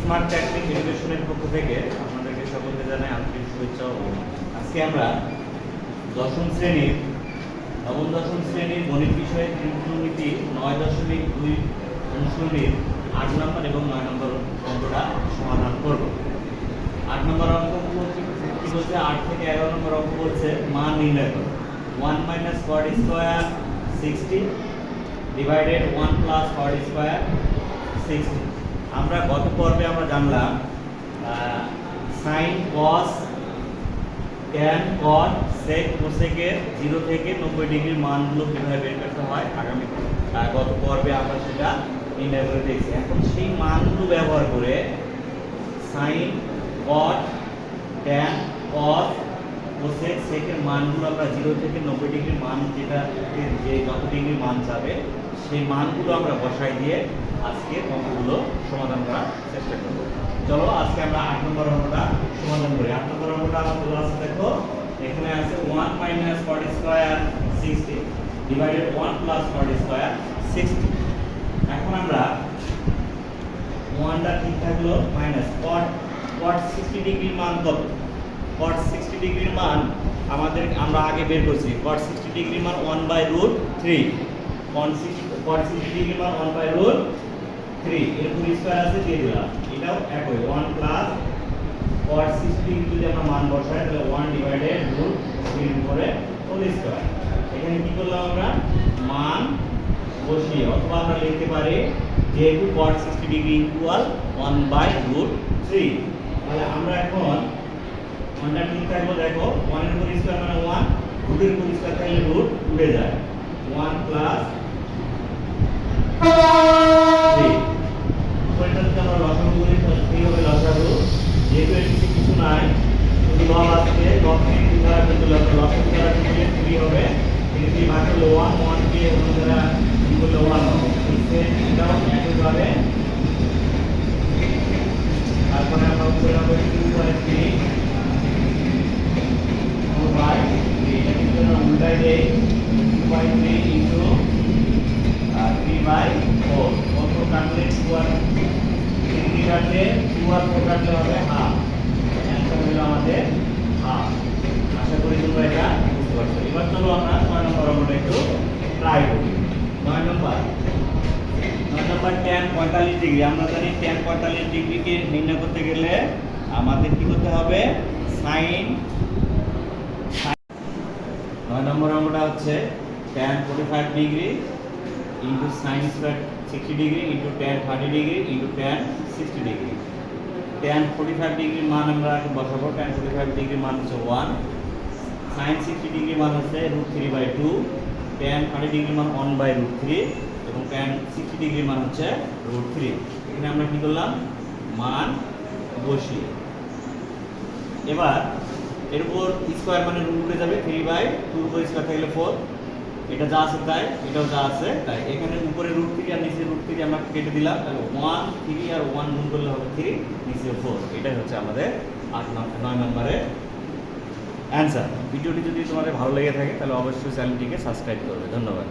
Smart technique এডুকেশনের পক্ষ থেকে আপনাদেরকে সকলকে জানাই আন্তরিক শুভেচ্ছা ও অভিনন্দন। আজকে আমরা নবম দশম শ্রেণীর গণিত বিষয়ের ত্রিকোণমিতি 9.2 অনুশীলনীর 8 নম্বর এবং 9 নম্বর অঙ্কটা সমাধান করব। 8 নম্বর অঙ্ক কি বলছে? 8 থেকে 11 নম্বর অঙ্ক বলছে মান নির্ণয় করো। 1 - cot square 60 divided 1 + cot square 60। আমরা গত পর্বে আমরা জানলাম sin cos tan cot sec cosec-এর 0 থেকে 90 ডিগ্রির মানগুলো কিভাবে বের করতে হয় গত পর্বে আমরা সেটা নির্ণয় করে দেখছি। এখন সেই মানগুলো ব্যবহার করে sin cot tan cos cosec sec-এর মানগুলো আমরা 0 থেকে 90 ডিগ্রির মান যে যত ডিগ্রির মান যাবে সেই মানগুলো আমরা বসাই দিয়ে আজকে অঙ্কগুলো সমাধান করার চেষ্টা করব। চলো আজকে আমরা 8 নম্বর অঙ্কটা সমাধান করি। 8 নম্বর অঙ্কটা আমাদের আছে, দেখো এখানে আছে 1 - cot square 60 divided 1 + cot square 60। এখন আমরা 1টা ঠিক থাকলো মাইনাস cot 60 ডিগ্রির মান কত? cot 60 ডিগ্রির মান আমরা আগে বের করছি। cot 60 ডিগ্রির মান 1/√3। cot 60 ডিগ্রির মান 1/√3। এর পুরো স্কয়ার আছে দিয়ে দিলাম। এটাও একই 1 + cot 60 ডিগ্রি যদি আমরা মান বসাই তাহলে 1/√3 এর উপরে হোল স্কয়ার। এখানে কি করলাম আমরা? মান বসিয়ে, অথবা আমরা লিখতে পারি যেহেতু cot 60 ডিগ্রি ইকুয়াল 1/√3, তাহলে আমরা এখন 1টা ঠিক থাকলো। দেখো 1 এর উপর স্কয়ার মানে 1, রুটের উপর স্কয়ার থাকলে রুট উঠে যায়। 1 + 3 পরেরটা যদি আমরা লসাগু করি তাহলে 3 হবে লসাগু। যেহেতু এর কিছু নাই, শুধু লব আছে, লব থেকে 2 দ্বারা কিন্তু লসাগু দ্বারা করলে 3 হবে। 3 ভাগ করলে 1 কে 1 দ্বারা গুণ করলে 1 হবে। এটাও একইভাবে। তারপরে আমরা উপরে হবে 2/3 4/3। এটা কিন্তু আমরা উল্টাই দেই, 2/3 ইনটু 3/4। কত কাটলে 2 আর 3 কাটলে 2 আর 4 কাটলে হবে হাফ। অ্যানসার হলো আমাদের হাফ। আশা করি তোমরা এটা বুঝতে পারছো। এবার চলো আমরা 9 নম্বর অঙ্কটা একটু ট্রাই করি। 9 নম্বর tan 45 ডিগ্রি। আমরা জানি tan 45 ডিগ্রিকে নির্ণয় করতে গেলে আমাদের কি করতে হবে? sin 9 নম্বর অঙ্কটা হচ্ছে tan 45 degree into sin square 60 degree into tan 30 degree into tan 60 degree. tan 45 ডিগ্রির মান আমরা বসাবো। tan 45 ডিগ্রির মান হচ্ছে 1, sin 60 ডিগ্রির মান হচ্ছে √3/2, tan 30 ডিগ্রির মান 1/√3 এবং tan 60 ডিগ্রির মান হচ্ছে √3। এখানে আমরা কি করলাম? মান বসিয়ে। এবার এর উপর স্কয়ার মানে রুট উঠে যাবে, 3/2 উপর স্কয়ার থাকলে 4। এটা যা আছে তাই, এটাও যা আছে তাই। এখানে উপরে √3 আর নিচে √3 আমরা কেটে দিলাম, তাহলে 1 3 আর 1 গুণ করলে হবে 3, নিচে 4। এটাই হচ্ছে আমাদের 9 নম্বরের অ্যান্সার। ভিডিওটি যদি তোমাদের ভালো লেগে থাকে তাহলে অবশ্যই চ্যানেলটিকে সাবস্ক্রাইব করবে। ধন্যবাদ।